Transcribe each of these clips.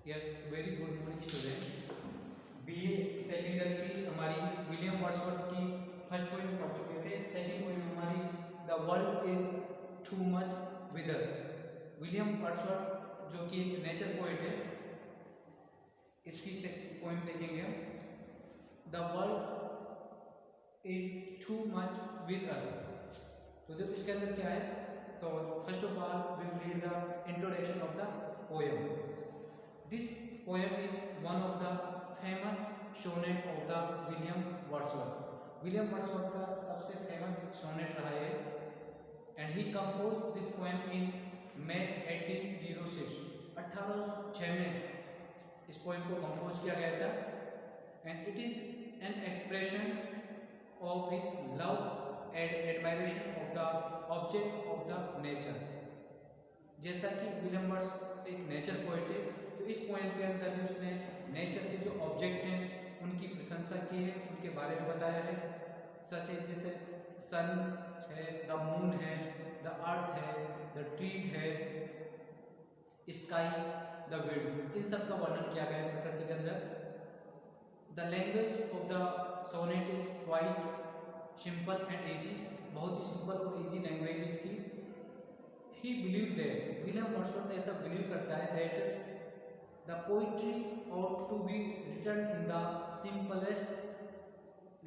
Yes, very good morning student. BA second year की हमारी William Wordsworth की first poem पढ़ चुके थे। सेकेंड पोएम हमारी the world is too much with us. William Wordsworth जो कि एक नेचर पोएट है, इसकी से पोएम देखेंगे हम। The world is too much with us. तो देखो इसके अंदर क्या है। तो first of all we will read the introduction of the poem. This poem is one of the famous sonnet of the William Wordsworth. William Wordsworth का सबसे famous sonnet रहा है and he composed this poem in May 1806. 1806 में इस poem को compose किया गया था and it is an expression of his love and admiration of the object of the nature. जैसा कि विलियम वर्ड्सवर्थ एक नेचर पोएट है, तो इस पोएम के अंदर भी उसने नेचर के जो ऑब्जेक्ट हैं उनकी प्रशंसा की है, उनके बारे में बताया है। सच है जैसे सन है, द मून है, द अर्थ है, द ट्रीज है, स्काई, द विंड्स, इन सब का वर्णन किया गया है प्रकृति के अंदर। The language of the sonnet is quite simple and easy. बहुत ही सिंपल और इजी लैंग्वेज इसकी। He believed that, William Wordsworth ऐसा बिलीव करता है that the poetry ought to be written in the simplest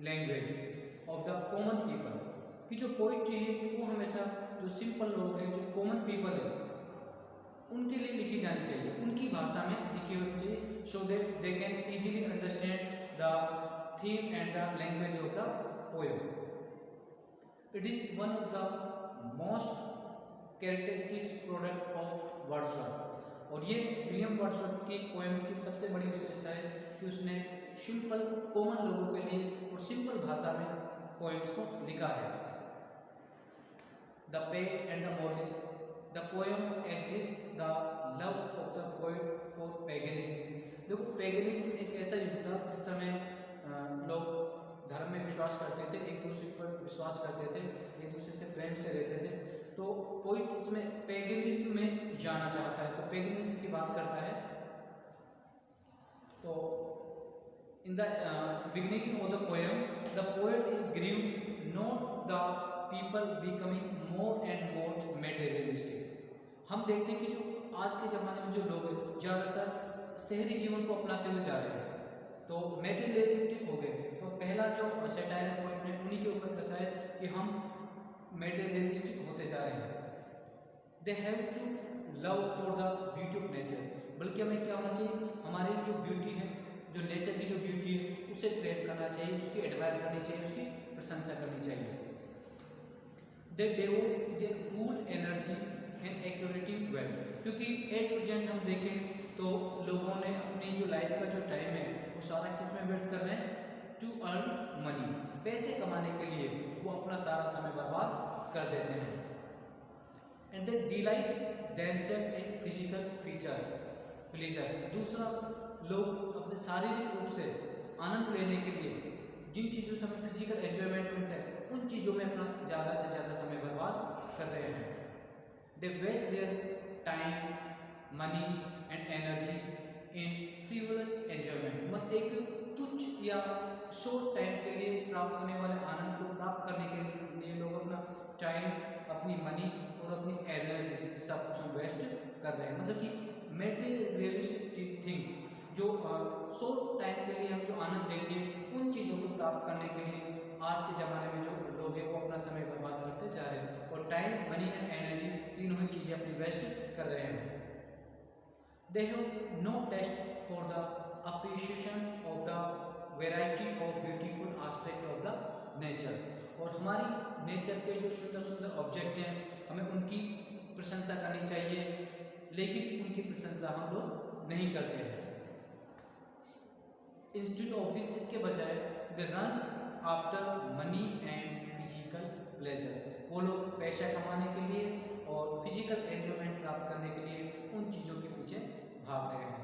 language of the common people, कि जो poetry है वो हमेशा जो सिंपल लोग हैं, जो कॉमन पीपल है, उनके लिए लिखी जानी चाहिए, उनकी भाषा में लिखी होनी चाहिए, so that they can easily understand the theme and the language of the poem. It is one of the most characteristics product of Wordsworth. और ये विलियम वर्ड्सवर्थ की पोएम्स की सबसे बड़ी विशेषता है कि उसने सिंपल कॉमन लोगों के लिए और सिंपल भाषा में पोएम्स को लिखा है। The poet and the modernist, the poem exist the love of the poet for paganism. देखो पैगनिज्म एक ऐसा युग था जिस समय लोग धर्म में विश्वास करते थे, एक दूसरे पर विश्वास करते थे, एक दूसरे से प्रेम से रहते थे। तो पोइट उसमें पैगनिज्म में जाना चाहता है, तो पैगनिज्म की बात करता है। तो in the beginning of the poem the poet is grieved not the people becoming more and more materialistic. हम देखते हैं कि जो आज के ज़माने में जो लोग हैं ज़्यादातर शहरी जीवन को अपनाते हुए जा रहे हैं, तो मटेरियलिस्टिक हो गए। तो पहला जो सैटायर पोएट ने उन्हीं के ऊपर कसा है कि हम मटेरियलिस्टिक होते जा रहे हैं। They have to love for the beauty of nature, बल्कि हमें क्या होना चाहिए, हमारी जो ब्यूटी है, जो नेचर की जो ब्यूटी है उसे प्रेम करना चाहिए, उसकी एडमायर करनी चाहिए, उसकी प्रशंसा करनी चाहिए। They devote their cool energy and एक्यूरेटिव वेल, क्योंकि एट प्रेजेंट हम देखें तो लोगों ने अपनी जो लाइफ का जो टाइम है वो सारा किस में वेस्ट कर रहे हैं, टू अर्न मनी, पैसे कमाने के लिए वो अपना सारा समय बर्बाद कर देते हैं। And they delight themselves in physical features pleasures. दूसरा, लोग अपने शारीरिक रूप से आनंद लेने के लिए जिन चीज़ों से हमें फिजिकल एंजॉयमेंट मिलता है उन चीज़ों में अपना ज़्यादा से ज़्यादा समय बर्बाद कर रहे हैं। They waste their time, money and energy in frivolous enjoyment, मतलब एक तुच्छ या शॉर्ट टाइम के लिए प्राप्त होने वाले आनंद को प्राप्त करने के लिए लोग अपना टाइम, अपनी मनी और अपनी एनर्जी सब कुछ वेस्ट कर रहे हैं। मतलब कि मटेरियलिस्टिक थिंग्स जो शॉर्ट टाइम के लिए हम जो आनंद देते हैं उन चीज़ों को प्राप्त करने के लिए आज के ज़माने में जो लोग हैं वो अपना समय बर्बाद करते जा रहे हैं और टाइम, मनी एंड एनर्जी तीनों ही चीज़ें अपनी वेस्ट कर रहे हैं। They have no taste for the appreciation of the variety of beautiful aspect of the nature, और हमारी नेचर के जो सुंदर सुंदर ऑब्जेक्ट हैं हमें उनकी प्रशंसा करनी चाहिए, लेकिन उनकी प्रशंसा हम लोग नहीं करते हैं। इंस्टेड ऑफ दिस, इसके बजाय they run after money and physical pleasures, वो लोग पैसा कमाने के लिए और फिजिकल एंजॉयमेंट प्राप्त करने के लिए उन चीज़ों के पीछे भाग रहे हैं।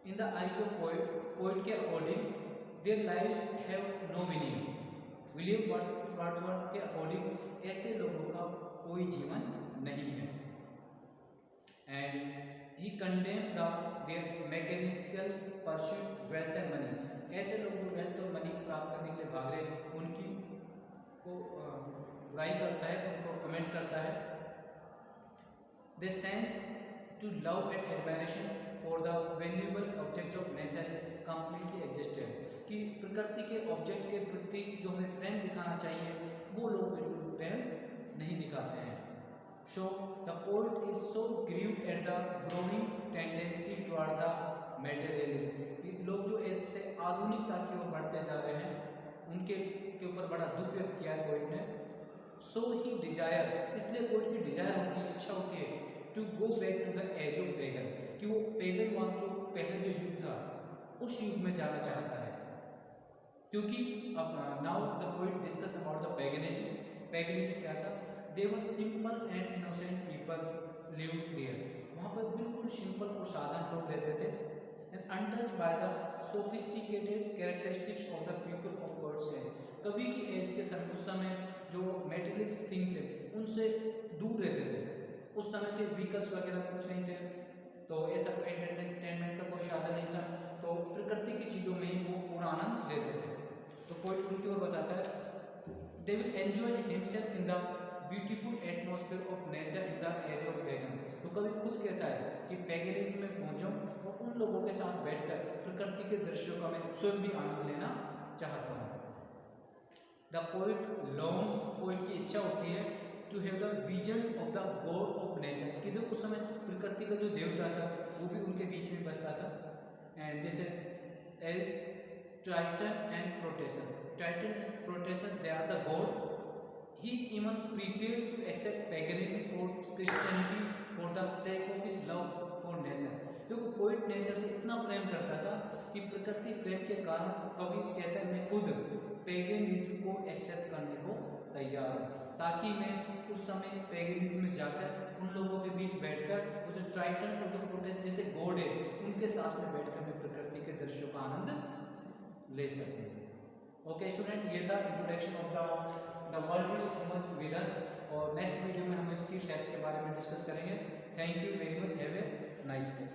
In the eyes of poet, poet के according their lives have no meaning. William Wordsworth के अकॉर्डिंग ऐसे लोगों का कोई जीवन नहीं है। And he condemn their mechanical pursuit wealth and money. ऐसे लोग जो वेल्थ और मनी प्राप्त करने के लिए भाग रहे हैं उनकी को बुराई करता है, उनको कमेंट करता है। They sense to love and admiration for the valuable object of nature completely existed, कि प्रकृति के ऑब्जेक्ट के प्रति जो हमें प्रेम दिखाना चाहिए वो लोग बिल्कुल प्रेम नहीं दिखाते हैं। So the poet is so grieved at the growing tendency toward the materialism, कि लोग जो ऐसे आधुनिकता की ओर बढ़ते जा रहे हैं उनके के ऊपर बड़ा दुख व्यक्त किया है पोइट ने। So he desires, इसलिए पोइट की डिजायर होती है, इच्छा होती है to go back to the age of pagan, कि वो पेगन वाद जो पहले जो युग था उस युग में जाना चाहता है। क्योंकि अब now the poet discuss about the paganism. Paganism क्या था? They were simple and innocent people live there, वहाँ पर बिल्कुल सिंपल और साधारण लोग रहते थे। And untouched by the sophisticated characteristics of the people of gods age, कभी की एज के समय उस समय जो मेटेरियलिक्स थिंग्स है उनसे दूर रहते थे। उस समय के व्हीकल्स वगैरह कुछ नहीं थे, तो ऐसा कोई एंटरटेनमेंट का कोई साधन नहीं था, तो प्रकृति की चीज़ों में ही वो पूरा आनंद लेते थे। तो कोई उनकी ओर बताता है they will enjoy himself in the beautiful atmosphere of nature in the age of pagan. तो कभी खुद कहता है कि पैगनिज्म में पहुंचूं और उन लोगों के साथ बैठकर प्रकृति के दृश्यों का मैं स्वयं भी आनंद लेना चाहता हूँ। द पोइट लॉन्ग्स, पोइट की इच्छा होती है to have the vision of the god of nature, कि देखो उस समय प्रकृति का जो देवता था वो भी उनके बीच में बसता था। एंड जैसे as Titan and Proteus, Titan and Proteus they are the god. He is even prepared to accept paganism or Christianity for the sake of his love for nature। देखो पोइट नेचर से इतना प्रेम करता था कि प्रकृति प्रेम के कारण कभी कहता है मैं खुद पेगनिज्म को एक्सेप्ट करने को तैयार हूँ, ताकि मैं उस समय पेगनिज्म में जाकर उन लोगों के बीच बैठकर वो जो ट्राइटन और जो प्रोटेस्ट जैसे गॉड है उनके साथ में बैठकर मैं प्रकृति के दृश्यों का आनंद ले सकूँ। ओके स्टूडेंट, ये था introduction of the world is too much with अस, और नेक्स्ट वीडियो में हम इसकी टेस्ट के बारे में डिस्कस करेंगे। Thank you very much, have a nice day.